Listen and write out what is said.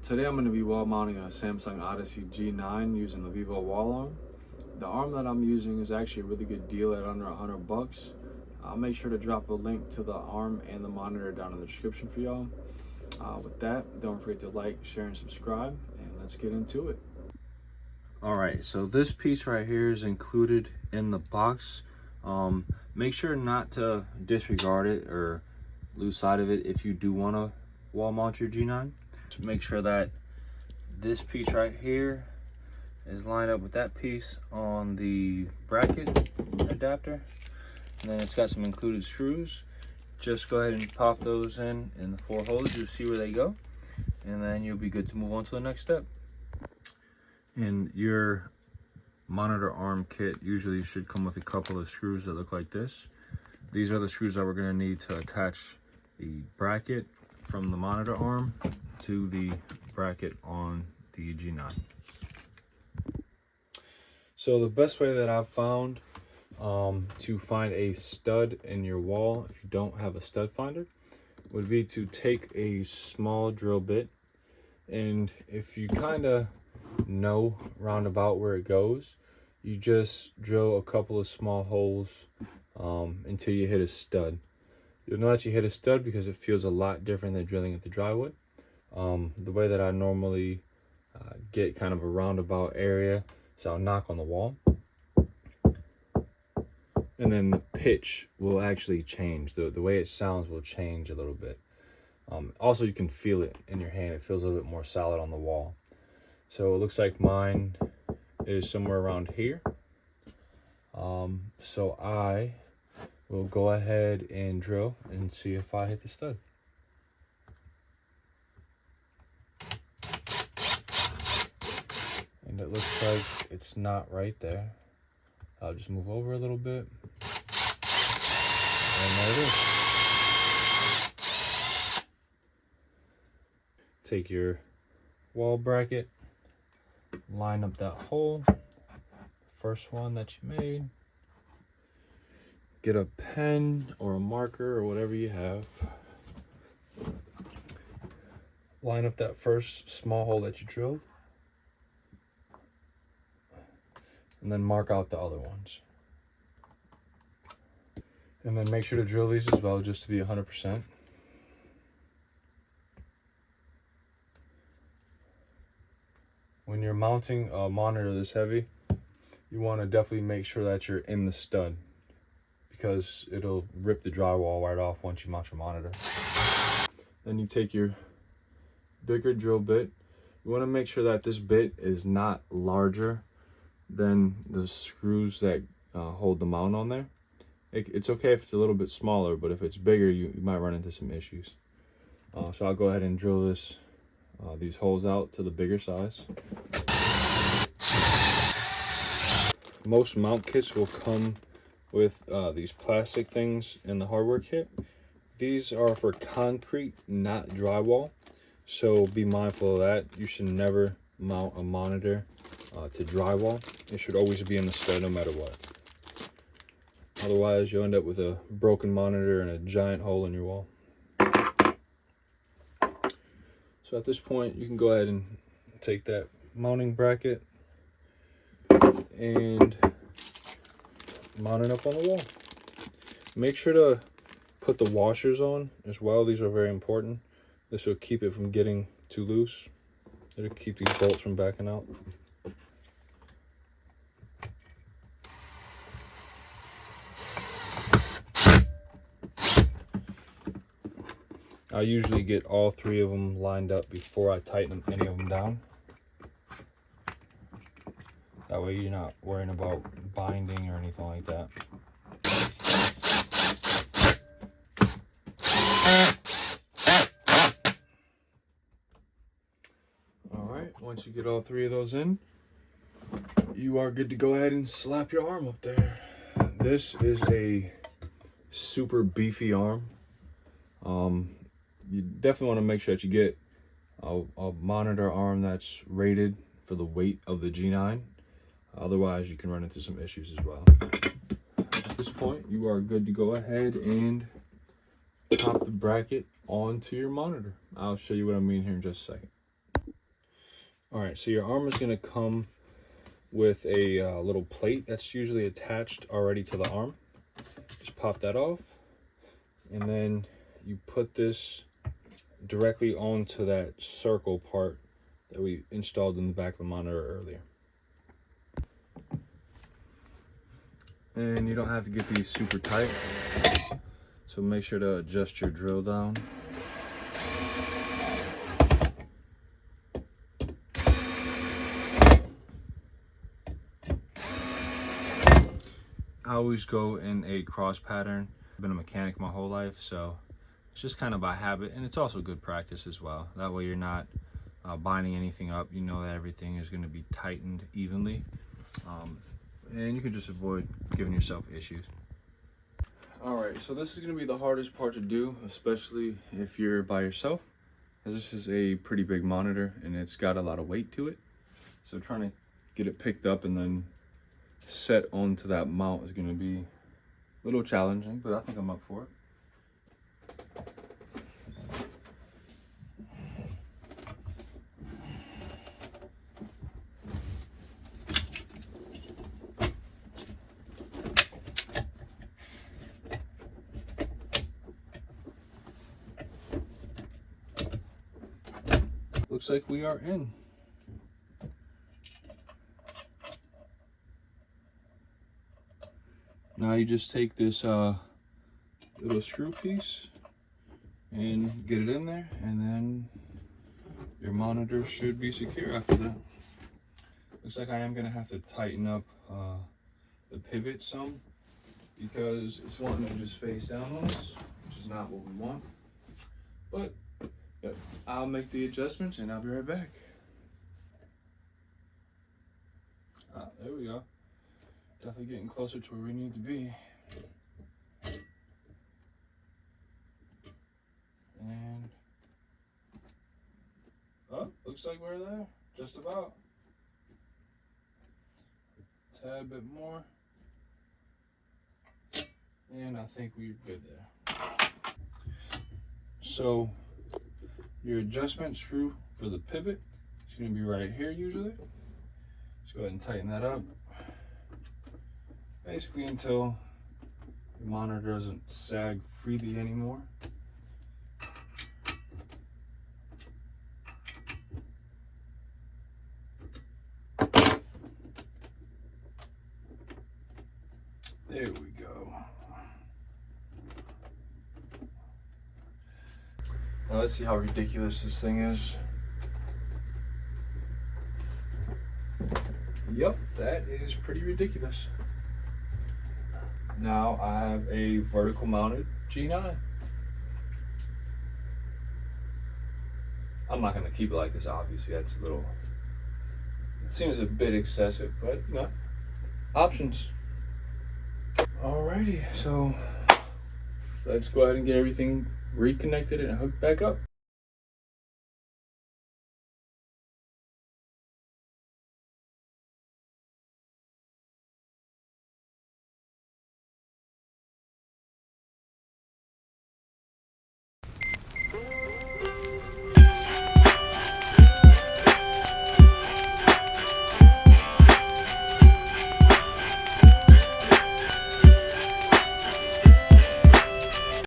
Today I'm going to be wall mounting a Samsung Odyssey G9 using the VIVO wall arm. The arm that I'm using is actually a really good deal at under $100. I'll make sure to drop a link to the arm and the monitor down in the description for y'all. With that, don't forget to like, share, and subscribe, and let's get into it. Alright, so this piece right here is included in the box. Make sure not to disregard it or lose sight of it if you do want to wall mount your G9. So make sure that this piece right here is lined up with that piece on the bracket adapter. And then it's got some included screws. Just go ahead and pop those in the 4 holes. You'll see where they go. And then you'll be good to move on to the next step. And your monitor arm kit usually should come with a couple of screws that look like this. These are the screws that we're going to need to attach the bracket from the monitor arm to the bracket on the G9. So the best way that I've found to find a stud in your wall, if you don't have a stud finder, would be to take a small drill bit, and if you kind of know roundabout where it goes, you just drill a couple of small holes until you hit a stud. You'll know that you hit a stud because it feels a lot different than drilling at the drywood. The way that I normally get kind of a roundabout area is I'll knock on the wall, and then the pitch will actually change. The way it sounds will change a little bit. Also, you can feel it in your hand. It feels a little bit more solid on the wall. So it looks like mine is somewhere around here. So I will go ahead and drill and see if I hit the stud. And it looks like it's not right there. I'll just move over a little bit. And there it is. Take your wall bracket, line up that hole, first one that you made. Get a pen or a marker or whatever you have. Line up that first small hole that you drilled. And then mark out the other ones. And then make sure to drill these as well, just to be 100%. When you're mounting a monitor this heavy, you want to definitely make sure that you're in the stud, because it'll rip the drywall right off once you mount your monitor. Then you take your bigger drill bit. You want to make sure that this bit is not larger than the screws that hold the mount on there. It's okay if it's a little bit smaller, but if it's bigger, you might run into some issues. So I'll go ahead and drill these holes out to the bigger size. Most mount kits will come with these plastic things in the hardware kit. These are for concrete, not drywall, so be mindful of that. You should never mount a monitor to drywall. It should always be in the stud no matter what. Otherwise, you'll end up with a broken monitor and a giant hole in your wall. So at this point, you can go ahead and take that mounting bracket and mount it up on the wall. Make sure to put the washers on as well. These are very important. This will keep it from getting too loose. It'll keep these bolts from backing out. I usually get all 3 of them lined up before I tighten any of them down. That way you're not worrying about binding or anything like that. Alright, once you get all 3 of those in, you are good to go ahead and slap your arm up there. This is a super beefy arm. You definitely want to make sure that you get a monitor arm that's rated for the weight of the G9. Otherwise, you can run into some issues as well. At this point, you are good to go ahead and pop the bracket onto your monitor. I'll show you what I mean here in just a second. All right, so your arm is gonna come with a little plate that's usually attached already to the arm. Just pop that off, and then you put this directly onto that circle part that we installed in the back of the monitor earlier. And you don't have to get these super tight, so make sure to adjust your drill down. I always go in a cross pattern. I've been a mechanic my whole life, so it's just kind of by habit, and it's also good practice as well. That way you're not binding anything up. You know that everything is going to be tightened evenly, and you can just avoid giving yourself issues. All right, so this is going to be the hardest part to do, especially if you're by yourself, as this is a pretty big monitor and it's got a lot of weight to it. So trying to get it picked up and then set onto that mount is going to be a little challenging, but I think I'm up for it. Looks like we are in. Now you just take this little screw piece and get it in there, and then your monitor should be secure after that. Looks like I am gonna have to tighten up the pivot some, because it's wanting to just face down on us, which is not what we want. But I'll make the adjustments and I'll be right back. There we go. Definitely getting closer to where we need to be. And looks like we're there, just about. A tad bit more. And I think we're good there. So your adjustment screw for the pivot is going to be right here usually. Let's go ahead and tighten that up. Basically until the monitor doesn't sag freely anymore. There we go. Now let's see how ridiculous this thing is. Yep, that is pretty ridiculous. Now I have a vertical mounted G9. I'm not gonna keep it like this, obviously. That's a little, it seems a bit excessive, but you know, options. Alrighty, so let's go ahead and get everything reconnected and hooked back up.